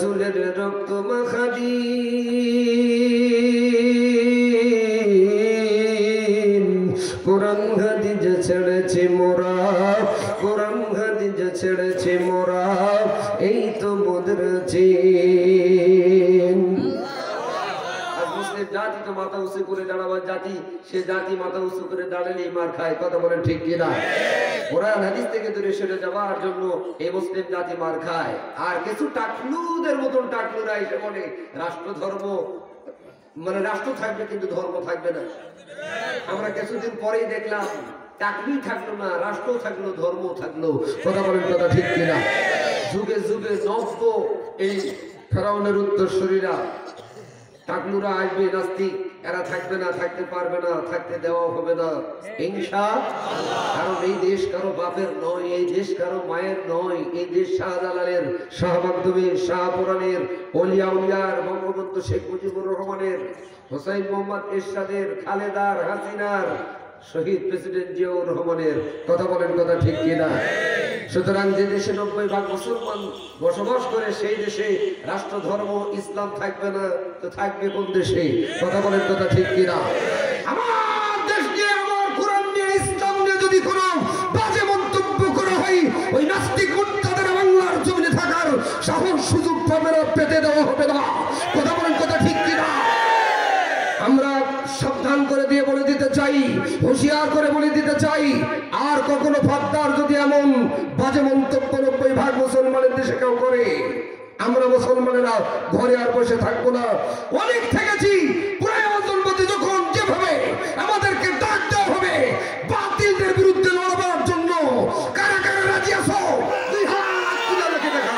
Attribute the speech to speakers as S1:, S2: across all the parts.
S1: রাসূলের রক্ত মাখা দিন, কোরআন হাদিস ছেড়েছে মোরা, কোরআন হাদিস ছেড়েছে মোরা, এই তো মোদের চিন। জাতি তো মাথা উঁচু করে দাঁড়াবার জাতি, সে জাতি মাথা উঁচু করে দাঁড়ালেই মার খায়। কথা বলেন ঠিক কিনা? কোরআন হাদিস থেকে দূরে সরে যাওয়ার জন্য এই মুসলিম জাতি মার খায়। আর কিছু টাকলুদের মতন টাকলুরা এসে বলে রাষ্ট্র ধর্ম, মানে রাষ্ট্র থাকবে কিন্তু ধর্ম থাকবে না। আমরা কিছুদিন পরেই দেখলাম টাকলি থাকলো না, রাষ্ট্র থাকলো, ধর্ম থাকলো। কথা বলেন কথা ঠিক কিনা? যুগে যুগে নব্য এই ফেরাউনের উত্তরসূরিরা টাকলুরা আসবে, নাস্তিক এরা থাকবে না, থাকতে পারবে না, থাকতে দেওয়া হবে না ইনশাআল্লাহ। কারণ এই দেশ কারো বাপের নয়, এই দেশ কারো মায়ের নয়, এই দেশ শাহজালালের, শাহ মাকদুমের, শাহপুরানের, ওলিয়া উলিয়ার, বঙ্গবন্ধু শেখ মুজিবুর রহমানের, হোসেন মোহাম্মদ এরশাদের, খালেদার, হাসিনার, শহীদ প্রেসিডেন্ট জিয়াউর রহমানের। কথা বলেন কথা ঠিক কিনা? সুতরাং যে দেশে 90% মুসলমান বসবাস করে সেই দেশে রাষ্ট্র ধর্ম ইসলাম থাকবে না তো থাকবে কোন দেশে? কথা বলেন কথা ঠিক কিনা? আমার দেশ নিয়ে, আমার কোরআন নিয়ে, ইসলাম নিয়ে যদি কোনো বাজে মন্তব্য করা হয়, ওই নাস্তিক মুর্তাদের বাংলার জমিনে থাকার সাহস সুযোগ পাবে না, পেতে দেওয়া হবে না। কথা বলেন কথা ঠিক কিনা? আমরা সাবধান করে দিয়ে বলে দিতে চাই, হুঁশিয়ার করে বলে দিতে চাই, আর কখনো ফাদ্দার যদি এমন বাজে মন্তব্য 90% মুসলমানের দেশে কেউ করে, আমরা মুসলমানেরা ঘরে আর বসে থাকবো না। অনেক থেকেছি, প্রয়োজন মতো যখন যেভাবে আমাদেরকে ডাক দেওয়া হবে বাতিলদের বিরুদ্ধে লড়বার জন্য, কারা কারা রাজি আছো? দুই হাত তুলে রেখে দেখা।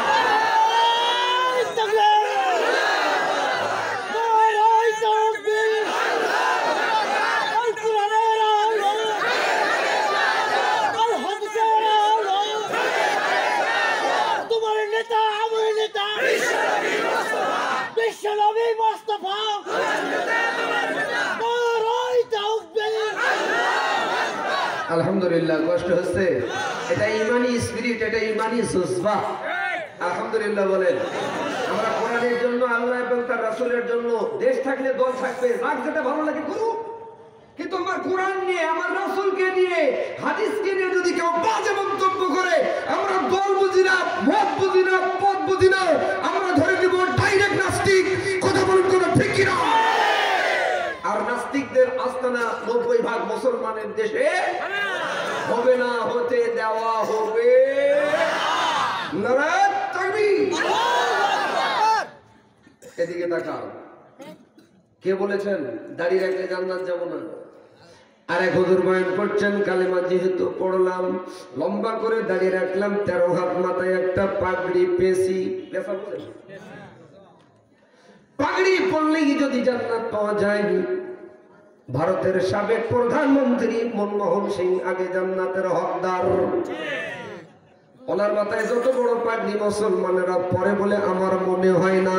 S1: আলহামদুলিল্লাহ, কষ্ট হচ্ছে, এটা ইমানি স্পিরিট, এটা ইমানি জজবা। আলহামদুলিল্লাহ বলেন। আমরা কোরআনের জন্য, আল্লাহ এবং তার রাসূলের জন্য, দেশ থাকলে দল থাকবে, যার যেটা ভালো লাগে করুক, কিন্তু আমার কোরআন নিয়ে, আমার রাসূলকে নিয়ে, হাদিসকে নিয়ে যদি কেউ বাজে মন্তব্য করে, আমরা দল বুঝি না, মত বুঝি না, পথ বুঝি না, আমরা ধরে নিব ডাইরেক্ট নাস্তিক। কথা বলুন কোন ঠিক কিনা? আর নাস্তিকদের আস্তানা 90% মুসলমানের দেশে হবে না, হতে দেওয়া হবে না। এদিকে তাকাও, কে বলেছেন দাঁড়িয়ে রাখলে জান্নাত যাব না? আর এক হুজুর বয়ান করছেন, কালেমা যেহেতু পড়লাম, লম্বা করে দাঁড়িয়ে রাখলাম, 13 হাত, মাথায় একটা পাগড়ি পেয়েছি, পাগড়ি পড়লেই যদি জান্নাত পাওয়া যায়। ভারতের সাবেক প্রধানমন্ত্রী মনমোহন সিং আগে জান্নাতের হকদার। ওনার মাথায় যত বড় পাগড়ি মুসলমানেরা পরে বলে আমার মনে হয় না।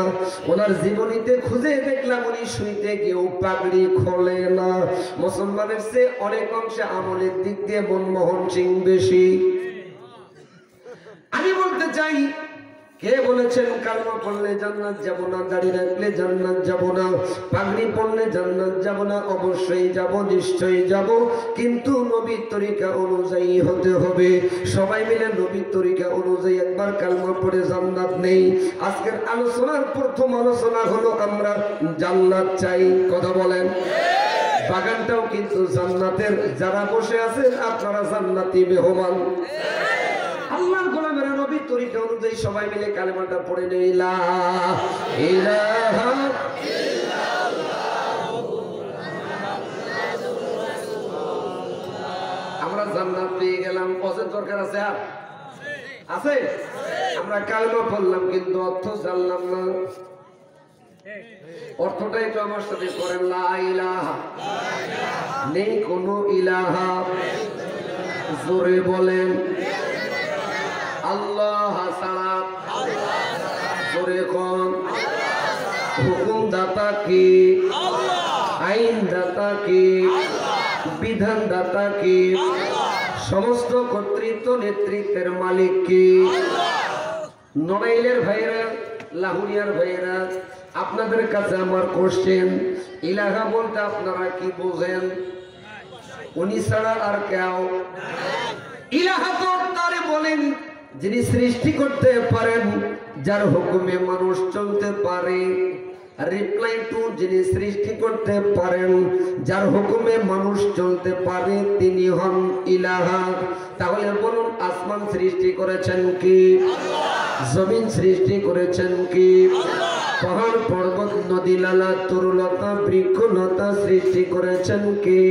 S1: ওনার জীবনীতে খুঁজে দেখলাম উনি শুইতে গিয়েও পাগড়ি খোলে না। মুসলমানের চেয়ে অনেক অংশে আমলের দিক দিয়ে মনমোহন সিং বেশি। আমি বলতে চাই, কে বলেছেন কালমা পড়লে জান্নাত যাব না, দাড়ি রাখলে জান্নাত যাব না, পাগড়ি পড়লে জান্নাত যাব না? অবশ্যই যাব, নিশ্চয়ই যাব, কিন্তু নবীর তরিকা অনুযায়ী হতে হবে। সবাই মিলে নবীর তরিকা অনুযায়ী একবার কালমা পড়ে জান্নাত নেই। আজকের আলোচনার প্রথম আলোচনা হলো আমরা জান্নাত চাই। কথা বলেন। বাগানটাও কিন্তু জান্নাতের। যারা বসে আছেন আপনারা জান্নাতি মেহমান। আল্লাহর গোলামেরা নবীর তরিকা অনুযায়ী সবাই মিলে কালেমাটা পড়ে নেই, লা ইলাহা ইল্লাল্লাহ। আমরা জান্নাত পেয়ে গেলাম, পথের দরকার আছে? আর আছে? আমরা কালেমা পড়লাম কিন্তু অর্থ জানলাম না। অর্থটাই তো আমার সাথে করেন, লা ইলাহা, নেই কোনো ইলাহা। জোরে বলেন আল্লাহ ছাড়া। জোরে কোন? হুকুম দাতা কি? আইন দাতা কি? বিধান দাতা কি? সমস্ত কর্তৃত্ব নেতৃত্বের মালিক কি? নড়াইলের ভাইরা লাহুরিয়ার ভাইয়েরা, আপনাদের কাছে আমার কোশ্চেন, ইলাহা বলতে আপনারা কি বোঝেন? উনি ছাড়া আর কেউ? ইলাহা তো তারে বলেন যিনি সৃষ্টি করতে পারেন, যার হুকুমে মানুষ চলতে পারে। রিপ্লাই টু, যিনি সৃষ্টি করতে পারেন, যার হুকুমে মানুষ চলতে পারে, তিনি হন ইলাহা। তাহলে বলুন, আসমান সৃষ্টি করেছেন কি? জমিন সৃষ্টি করেছেন কি? পাহাড় পর্বত নদী লালা তরুলতা বৃক্ষলতা সৃষ্টি করেছেন কি?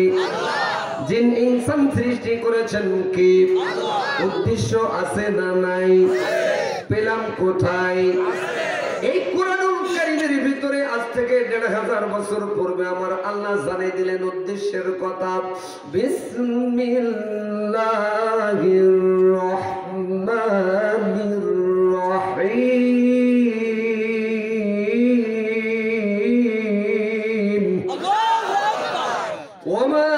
S1: জিন ইনসান সৃষ্টি করেছেন কি? উদ্দেশ্য আছে না নাই? পেলাম কোথায়? এই কোরআনুল কারীমের ভিতরে আজ থেকে ১৫০০ বছর পূর্বে আমার আল্লাহ জানিয়ে দিলেন উদ্দেশ্যের কথা। বিসমিল্লাহির রহমানির রহিম। আল্লাহু আকবার। ওমা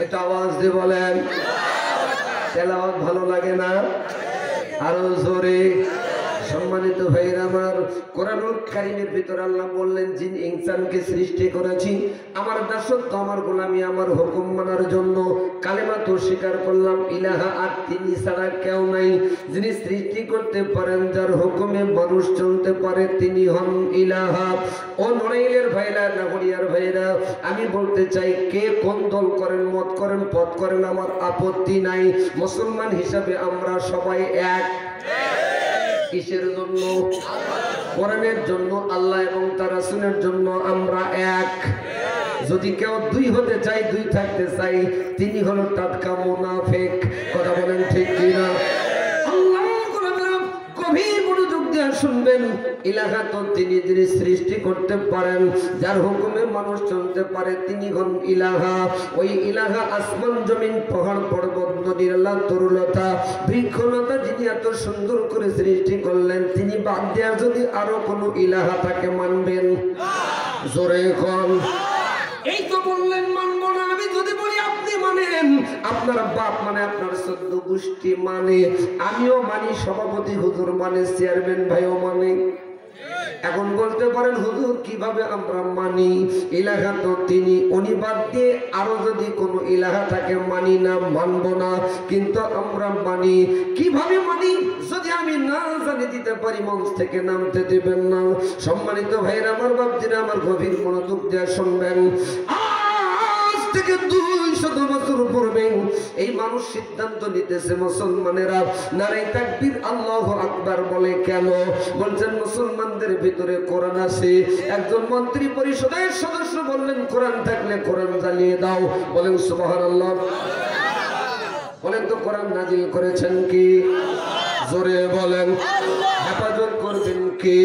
S1: এটা আওয়াজ দিয়ে বলেন, তেলাওয়াত ভালো লাগে না? আরো জোরে। সম্মানিত ভাইরা আমার, কোরআনুল কারীমের ভিতর আল্লাহ বললেন জিন ইনসানকে সৃষ্টি করেছি আমার দাসত্ব, আমার গোলামি, আমার হুকুম মানার জন্য। কালেমা তো স্বীকার করলাম ইলাহা আর তিনি ছাড়া কেউ নাই। যিনি সৃষ্টি করতে পারেন, যার হুকুমে মানুষ চলতে পারে, তিনি হন ইলাহা। ও নড়াইলের ভাইরা, নাগরিয়ার ভাইরা, আমি বলতে চাই, কে কোন দল করেন, মত করেন, পথ করেন, আমার আপত্তি নাই। মুসলমান হিসাবে আমরা সবাই এক। কিসের জন্য? কোরআনের জন্য, আল্লাহ এবং তার রাসূলের জন্য আমরা এক। যদি কেউ দুই হতে চাই, দুই থাকতে চাই, তিনি হলো টাটকা মুনাফিক। কথা বলেন ঠিক কিনা? আল্লাহর কোরআনের গভীর মনোযোগ দিয়ে শুনবেন। ইলাহা তো তিনি যিনি সৃষ্টি করতে পারেন, যার হুকুমে মানুষ চলতে পারে, তিনি হন ইলাহা। ওই ইলাহা আসমান জমিন পাহাড় পর্বত নদী নালা তরুলতা বৃক্ষলতা যিনি এত সুন্দর করে সৃষ্টি করলেন, তিনি বাদ দেওয়া যদি আরো কোনো ইলাহা তাকে মানবেন? জোরে কোন? এই তো বললেন মানবো না। আমি যদি বলি আপনি মানেন, আপনার বাপ মানে, আপনার ১৪ গোষ্ঠী মানে, আমিও মানি, সভাপতি হুজুর মানে, চেয়ারম্যান ভাইও মানে। এখন বলতে পারেন হুজুর কিভাবে আমরা মানি? ইলাহা তো তিনি, উনি বাদ দিয়ে আরো যদি কোনো ইলাহা থাকে মানি না, মানবো না, কিন্তু আমরা মানি। কিভাবে মানি? যদি আমি না জানি দিতে পারি, মঞ্চ থেকে নামতে দিবেন না। সম্মানিত ভাইরা আমার, বাপজিরা আমার, গভীর মনোযোগ দিয়ে শুনবেন। আজ থেকে ২০০ বছর পূর্বে এই মানুষ সিদ্ধান্ত নিতেছে, মুসলমানেরা নারে তাকবীর আল্লাহু আকবার বলে। কেন? বলছেন মুসলমানদের ভিতরে কোরআন আছে। একজন মন্ত্রী পরিষদের সদস্য বললেন, কোরআন থাকলে কোরআন জ্বালিয়ে দাও। বলেন সুবহানাল্লাহ। বলেন তো কোরআন নাজিল করেছেন কি? জোরে বলেন। হেফাজত করবেন কি?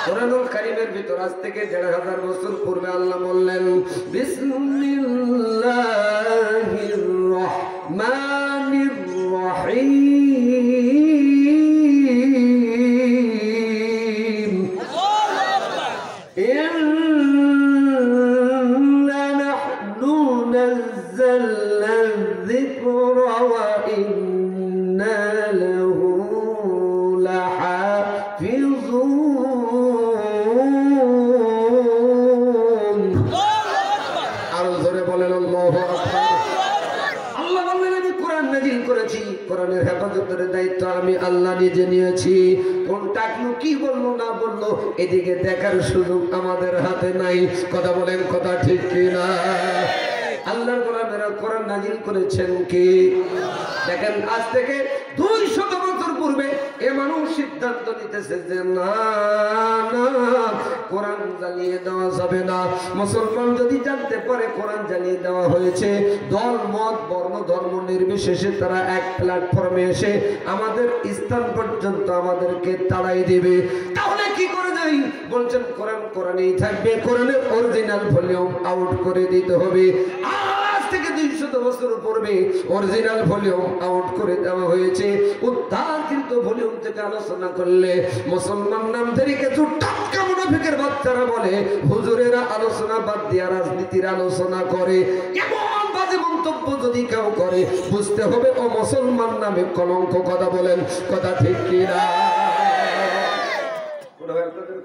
S1: কোরআনুল কারীমের ভিতর আজ থেকে ১৫০০ বছর পূর্বে আল্লাহ বললেন, বিসমিল্লাহির রহমানির রহিম। ইন্না নাহনু নাযালনা যিকরা ওয়া ইন্না লাহু লাহাফিজুন। কোরআনের হেফাজতের দায়িত্ব আমি আল্লাহ নিজে নিয়েছি। কোন টাকলু কি বললো না বললো এদিকে দেখার সুযোগ আমাদের হাতে নাই। কথা বলেন, কথা ঠিক কিনা? আল্লাহর গোলামেরা কোরআন নাজিল করেছেন কি? দেখেন আজ থেকে ২০০ বছর পূর্বে এ মানুষ সিদ্ধান্ত নিতেছে যে না না, কোরআন জ্বালিয়ে দেওয়া যাবে না। মুসলমান যদি জানতে পারে কোরআন জ্বালিয়ে দেওয়া হয়েছে, দল মত বর্ণ ধর্ম নির্বিশেষে তারা এক প্ল্যাটফর্মে এসে আমাদের স্থান পর্যন্ত আমাদেরকে তাড়াই দেবে। তাহলে কি করে যাই? বলছেন কোরআন কোরআনেই থাকবে, কোরআনের অরিজিনাল ভলিউম আউট করে দিতে হবে। আজ থেকে ২০০ বছর পূর্বে অরিজিনাল ভলিউম আউট করে দেওয়া হয়েছে। উদ্ধারকৃত ভলিউম থেকে আলোচনা করলে মুসলমান নামধারী কিছু টাটকা মুনাফিকের বাচ্চারা বলে হুজুরেরা আলোচনা বাদ দিয়া রাজনীতির আলোচনা করে। এমন বাজে মন্তব্য যদি কেউ করে বুঝতে হবে ও মুসলমান নামে কলঙ্ক। কথা বলেন, কথা ঠিক কিনা?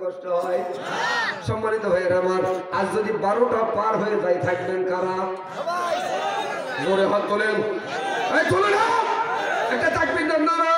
S1: কষ্ট হয়? সম্মানিত ভাইয়েরা আমার, আজ যদি 12টা পার হয়ে যায় থাকবেন কারা? জোরে হাত তোলেন, একটা তাকবীর দেন নারা।